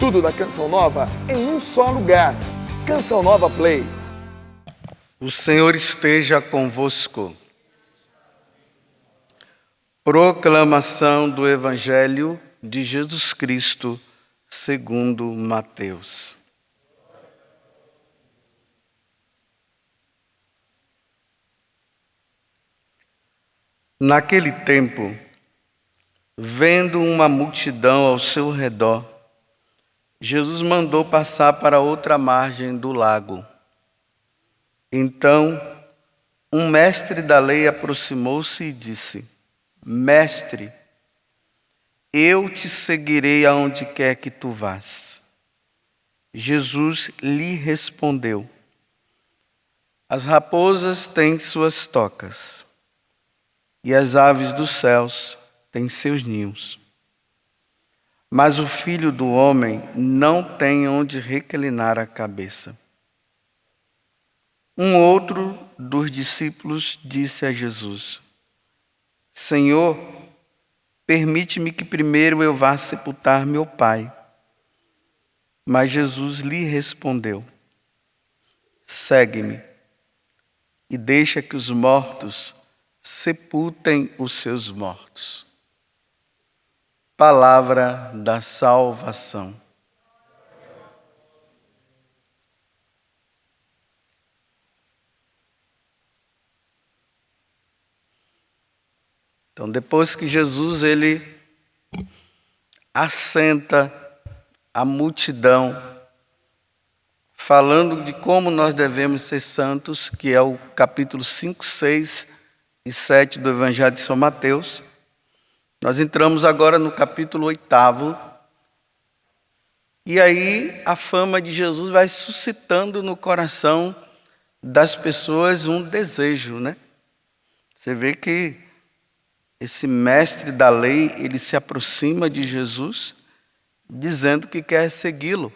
Tudo da Canção Nova em um só lugar. Canção Nova Play. O Senhor esteja convosco. Proclamação do Evangelho de Jesus Cristo segundo Mateus. Naquele tempo, vendo uma multidão ao seu redor, Jesus mandou passar para outra margem do lago. Então, um mestre da lei aproximou-se e disse: Mestre, eu te seguirei aonde quer que tu vás. Jesus lhe respondeu: As raposas têm suas tocas, e as aves dos céus têm seus ninhos. Mas o Filho do Homem não tem onde reclinar a cabeça. Um outro dos discípulos disse a Jesus: Senhor, permite-me que primeiro eu vá sepultar meu pai. Mas Jesus lhe respondeu: Segue-me e deixa que os mortos sepultem os seus mortos. Palavra da salvação. Então, depois que Jesus ele assenta a multidão, falando de como nós devemos ser santos, que é o capítulo 5, 6 e 7 do Evangelho de São Mateus, nós entramos agora no capítulo 8, e aí a fama de Jesus vai suscitando no coração das pessoas um desejo, né? Você vê que esse mestre da lei, ele se aproxima de Jesus, dizendo que quer segui-lo.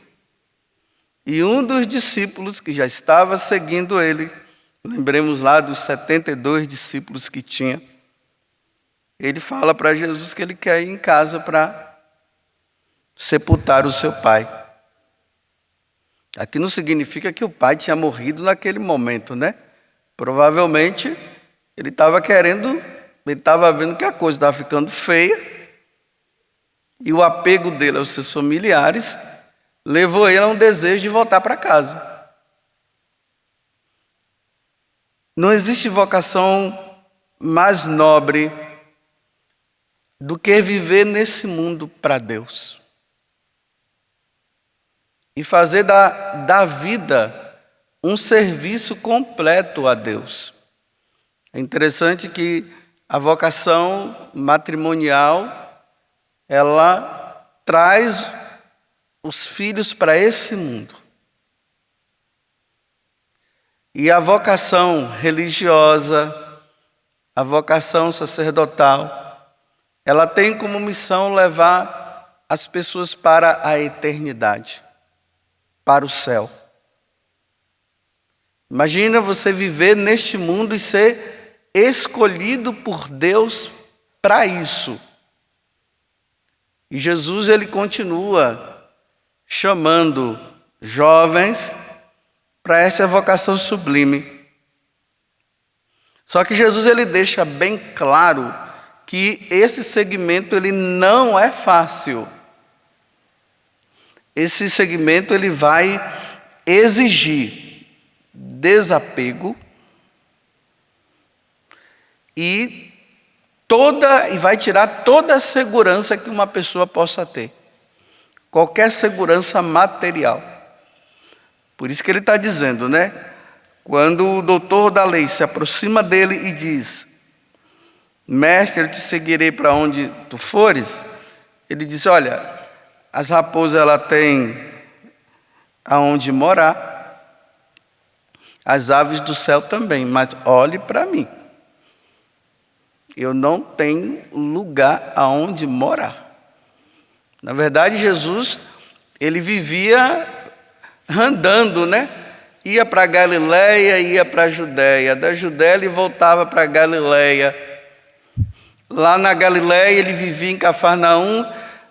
E um dos discípulos que já estava seguindo ele, lembremos lá dos 72 discípulos que tinha, ele fala para Jesus que ele quer ir em casa para sepultar o seu pai. Aqui não significa que o pai tinha morrido naquele momento, né? Provavelmente ele estava vendo que a coisa estava ficando feia, e o apego dele aos seus familiares levou ele a um desejo de voltar para casa. Não existe vocação mais nobre do que viver nesse mundo para Deus e fazer da vida um serviço completo a Deus. É interessante que a vocação matrimonial, ela traz os filhos para esse mundo. E a vocação religiosa, a vocação sacerdotal, ela tem como missão levar as pessoas para a eternidade, para o céu. Imagina você viver neste mundo e ser escolhido por Deus para isso. E Jesus, ele continua chamando jovens para essa vocação sublime. Só que Jesus, ele deixa bem claro que esse segmento ele não é fácil. Esse segmento ele vai exigir desapego e vai tirar toda a segurança que uma pessoa possa ter. Qualquer segurança material. Por isso que ele está dizendo, né? Quando o doutor da lei se aproxima dele e diz: Mestre, eu te seguirei para onde tu fores. Ele diz: olha, as raposas ela têm aonde morar, as aves do céu também, mas olhe para mim. Eu não tenho lugar aonde morar. Na verdade, Jesus, ele vivia andando, né? Ia para Galileia, ia para a Judéia. Da Judéia ele voltava para a Galileia. Lá na Galileia ele vivia em Cafarnaum,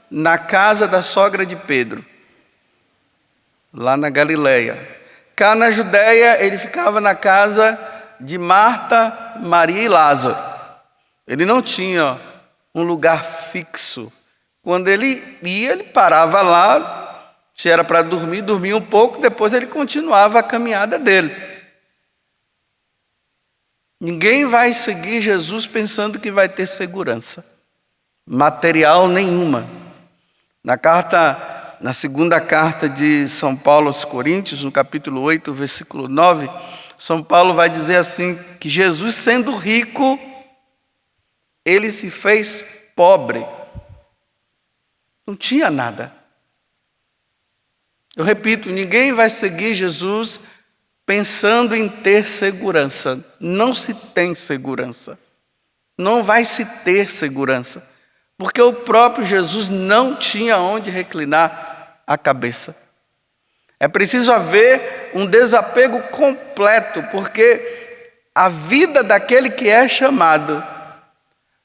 na casa da sogra de Pedro. lá na Galileia. Cá na Judéia, ele ficava na casa de Marta, Maria e Lázaro. Ele não tinha um lugar fixo. Quando ele ia, ele parava lá, se era para dormir, dormia um pouco, depois ele continuava a caminhada dele. Ninguém vai seguir Jesus pensando que vai ter segurança material nenhuma. Na segunda carta de São Paulo aos Coríntios, no capítulo 8, versículo 9, São Paulo vai dizer assim, que Jesus, sendo rico, ele se fez pobre. Não tinha nada. Eu repito, ninguém vai seguir Jesus pensando em ter segurança. Não se tem segurança. Não vai se ter segurança. Porque o próprio Jesus não tinha onde reclinar a cabeça. É preciso haver um desapego completo, porque a vida daquele que é chamado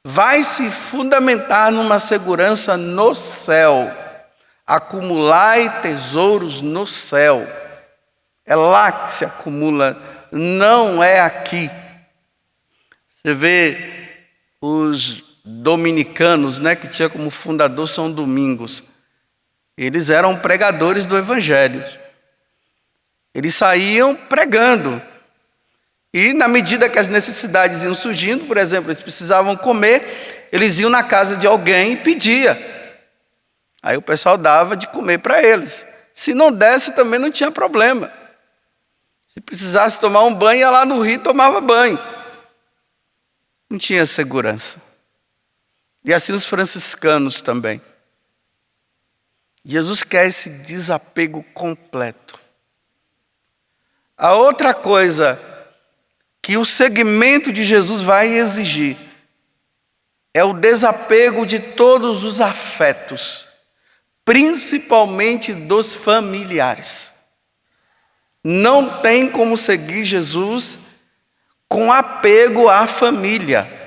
vai se fundamentar numa segurança no céu. Acumulai tesouros no céu. É lá que se acumula, não é aqui. Você vê os dominicanos, que tinha como fundador São Domingos. Eles eram pregadores do Evangelho. Eles saíam pregando. E na medida que as necessidades iam surgindo, por exemplo, eles precisavam comer, eles iam na casa de alguém e pedia. Aí o pessoal dava de comer para eles. Se não desse, também não tinha problema. Se precisasse tomar um banho, ia lá no rio e tomava banho. Não tinha segurança. E assim os franciscanos também. Jesus quer esse desapego completo. A outra coisa que o segmento de Jesus vai exigir é o desapego de todos os afetos, principalmente dos familiares. Não tem como seguir Jesus com apego à família.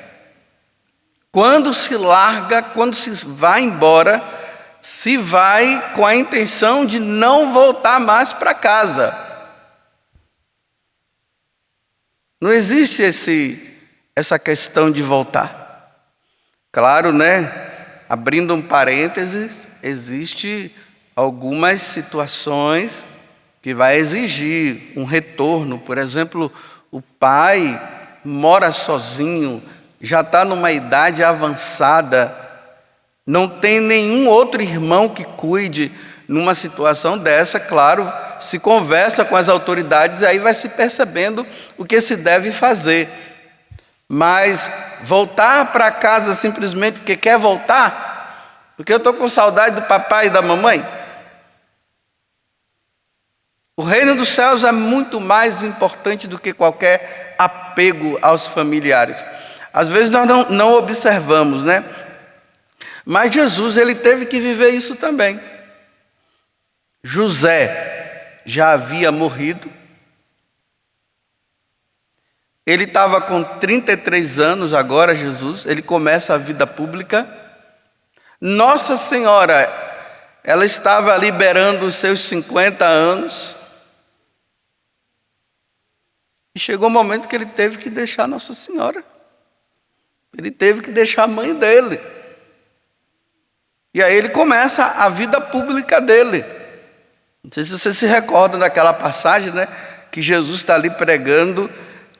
Quando se larga, quando se vai embora, se vai com a intenção de não voltar mais para casa. Não existe essa questão de voltar. Claro, abrindo um parênteses, existe algumas situações que vai exigir um retorno. Por exemplo, o pai mora sozinho, já está numa idade avançada, não tem nenhum outro irmão que cuide. Numa situação dessa, claro, se conversa com as autoridades, aí vai se percebendo o que se deve fazer. Mas voltar para casa simplesmente porque quer voltar, porque eu estou com saudade do papai e da mamãe. O reino dos céus é muito mais importante do que qualquer apego aos familiares. Às vezes nós não observamos, Mas Jesus, ele teve que viver isso também. José já havia morrido. Ele estava com 33 anos agora, Jesus. Ele começa a vida pública. Nossa Senhora, ela estava liberando os seus 50 anos. E chegou o momento que ele teve que deixar Nossa Senhora. Ele teve que deixar a mãe dele. E aí ele começa a vida pública dele. Não sei se você se recorda daquela passagem, que Jesus está ali pregando,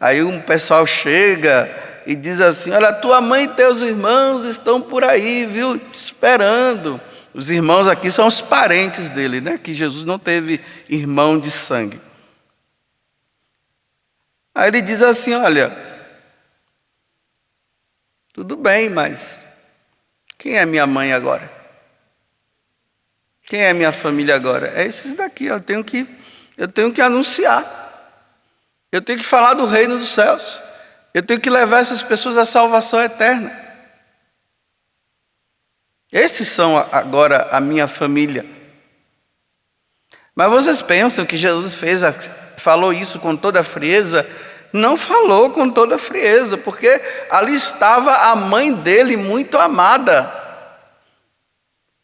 aí um pessoal chega e diz assim: olha, tua mãe e teus irmãos estão por aí, viu, te esperando. Os irmãos aqui são os parentes dele, que Jesus não teve irmão de sangue. Aí ele diz assim: olha, tudo bem, mas quem é minha mãe agora? Quem é minha família agora? É esses daqui, eu tenho que anunciar. Eu tenho que falar do reino dos céus. Eu tenho que levar essas pessoas à salvação eterna. Esses são agora a minha família. Mas vocês pensam que Jesus falou isso com toda a frieza? Não falou com toda a frieza, porque ali estava a mãe dele muito amada.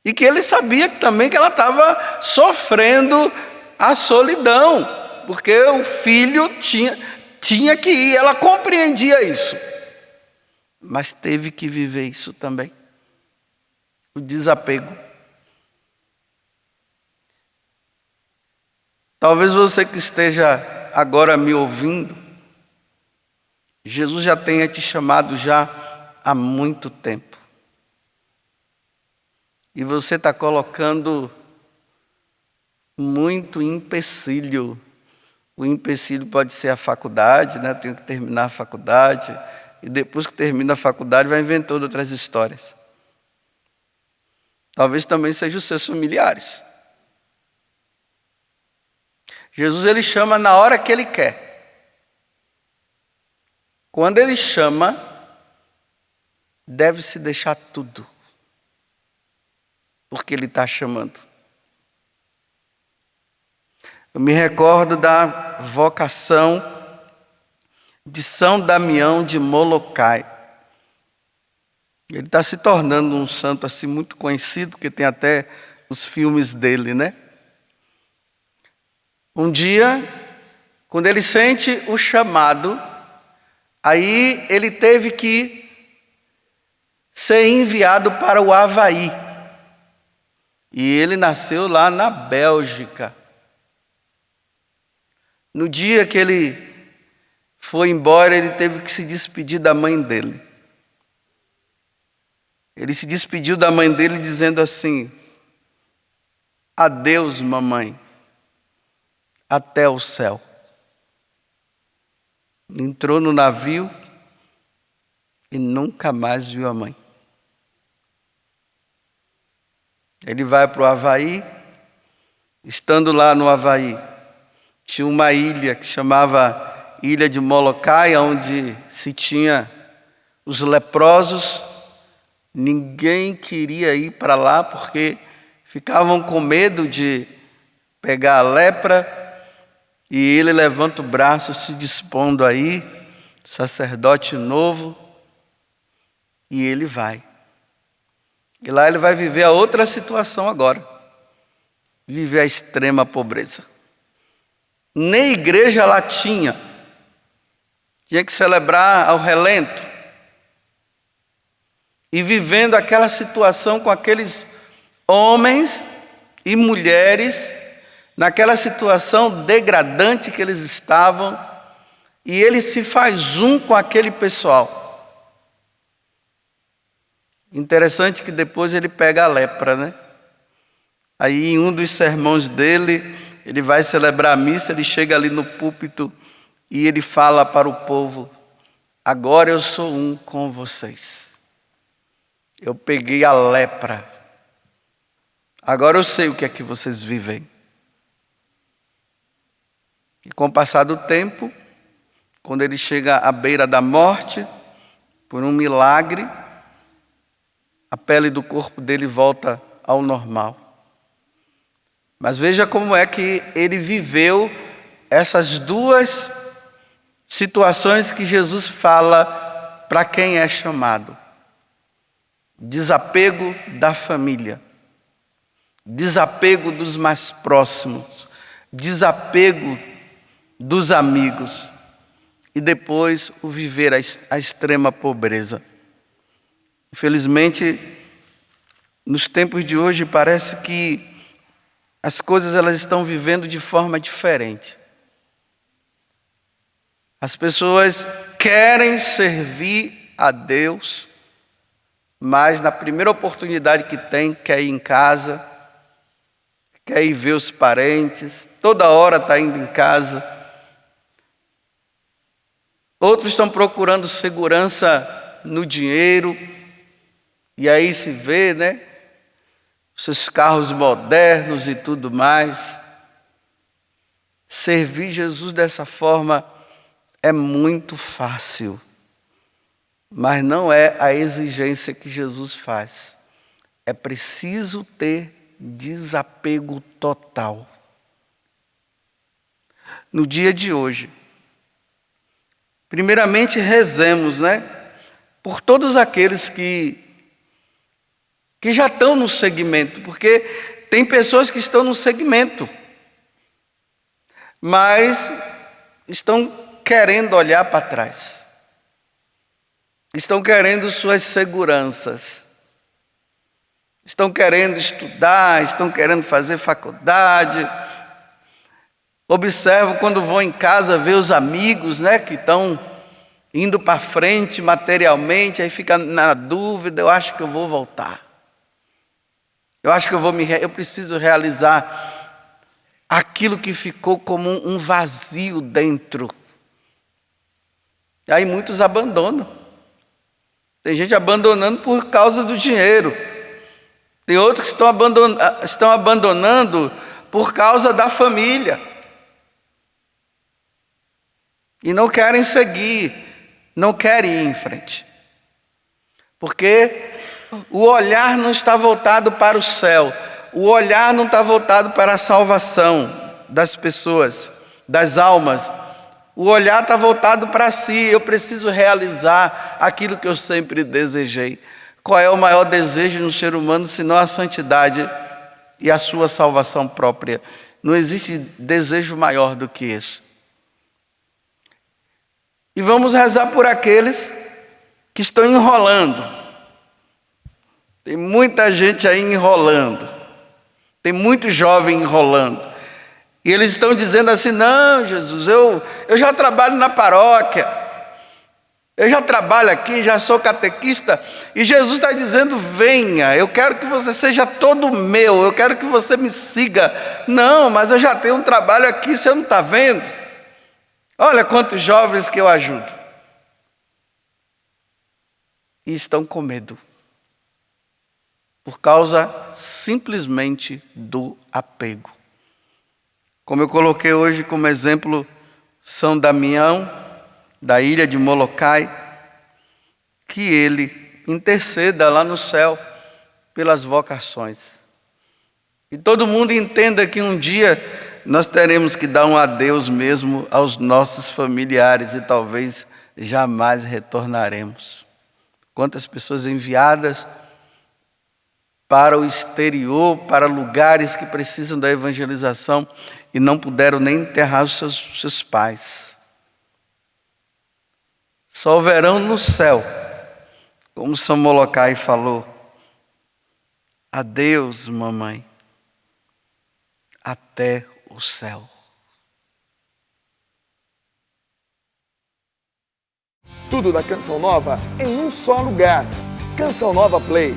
E que ele sabia também que ela estava sofrendo a solidão, porque o filho tinha que ir, ela compreendia isso, mas teve que viver isso também, o desapego. Talvez você que esteja agora me ouvindo, Jesus já tenha te chamado já há muito tempo. E você está colocando muito empecilho. O empecilho pode ser a faculdade, né? Eu tenho que terminar a faculdade. E depois que termina a faculdade, vai inventando outras histórias. Talvez também sejam os seus familiares. Jesus, ele chama na hora que ele quer. Quando ele chama, deve-se deixar tudo. Porque ele está chamando. Eu me recordo da vocação de São Damião de Molokai. Ele está se tornando um santo assim muito conhecido, porque tem até os filmes dele, né? Um dia, quando ele sente o chamado, aí ele teve que ser enviado para o Havaí. E ele nasceu lá na Bélgica. No dia que ele foi embora, ele teve que se despedir da mãe dele. Ele se despediu da mãe dele dizendo assim: adeus, mamãe, até o céu. Entrou no navio e nunca mais viu a mãe. Ele vai para o Havaí. Estando lá no Havaí, tinha uma ilha que chamava Ilha de Molokai, onde se tinha os leprosos. Ninguém queria ir para lá porque ficavam com medo de pegar a lepra. E ele levanta o braço se dispondo aí, sacerdote novo, e ele vai. E lá ele vai viver a outra situação agora. Viver a extrema pobreza. Nem igreja lá tinha. Tinha que celebrar ao relento. E vivendo aquela situação com aqueles homens e mulheres, naquela situação degradante que eles estavam, e ele se faz um com aquele pessoal. Interessante que depois ele pega a lepra, né? Aí em um dos sermões dele, ele vai celebrar a missa, ele chega ali no púlpito e ele fala para o povo: agora eu sou um com vocês. Eu peguei a lepra. Agora eu sei o que é que vocês vivem. E com o passar do tempo, quando ele chega à beira da morte, por um milagre, a pele do corpo dele volta ao normal. Mas veja como é que ele viveu essas duas situações que Jesus fala para quem é chamado. Desapego da família, desapego dos mais próximos, desapego dos amigos e depois o viver a extrema pobreza. Infelizmente, nos tempos de hoje parece que as coisas elas estão vivendo de forma diferente. As pessoas querem servir a Deus, mas na primeira oportunidade que tem, quer ir em casa, quer ir ver os parentes, toda hora está indo em casa. Outros estão procurando segurança no dinheiro, e aí se vê, né? Seus carros modernos e tudo mais. Servir Jesus dessa forma é muito fácil, mas não é a exigência que Jesus faz. É preciso ter desapego total. No dia de hoje, primeiramente rezemos, né? Por todos aqueles que já estão no segmento, porque tem pessoas que estão no segmento, mas estão querendo olhar para trás. Estão querendo suas seguranças. Estão querendo estudar, estão querendo fazer faculdade. Observo quando vou em casa ver os amigos, né, que estão indo para frente materialmente, aí fica na dúvida, eu acho que eu vou voltar. Eu acho que eu preciso realizar aquilo que ficou como um vazio dentro. E aí muitos abandonam. Tem gente abandonando por causa do dinheiro. Tem outros que estão abandonando por causa da família. E não querem seguir, não querem ir em frente. Porque o olhar não está voltado para o céu. O olhar não está voltado para a salvação das pessoas, das almas. O olhar está voltado para si. Eu preciso realizar aquilo que eu sempre desejei. Qual é o maior desejo no ser humano, senão a santidade e a sua salvação própria? Não existe desejo maior do que esse. E vamos rezar por aqueles que estão enrolando. Tem muita gente aí enrolando. Tem muito jovem enrolando. E eles estão dizendo assim, não, Jesus, eu já trabalho na paróquia. Eu já trabalho aqui, já sou catequista. E Jesus está dizendo, venha, eu quero que você seja todo meu. Eu quero que você me siga. Não, mas eu já tenho um trabalho aqui, você não está vendo? Olha quantos jovens que eu ajudo. E estão com medo. Por causa simplesmente do apego. Como eu coloquei hoje como exemplo, São Damião, da ilha de Molokai, que ele interceda lá no céu pelas vocações. E todo mundo entenda que um dia nós teremos que dar um adeus mesmo aos nossos familiares e talvez jamais retornaremos. Quantas pessoas enviadas para o exterior, para lugares que precisam da evangelização e não puderam nem enterrar os seus pais. Só verão no céu, como São Molokai falou, adeus, mamãe, até o céu. Tudo da Canção Nova em um só lugar. Canção Nova Play.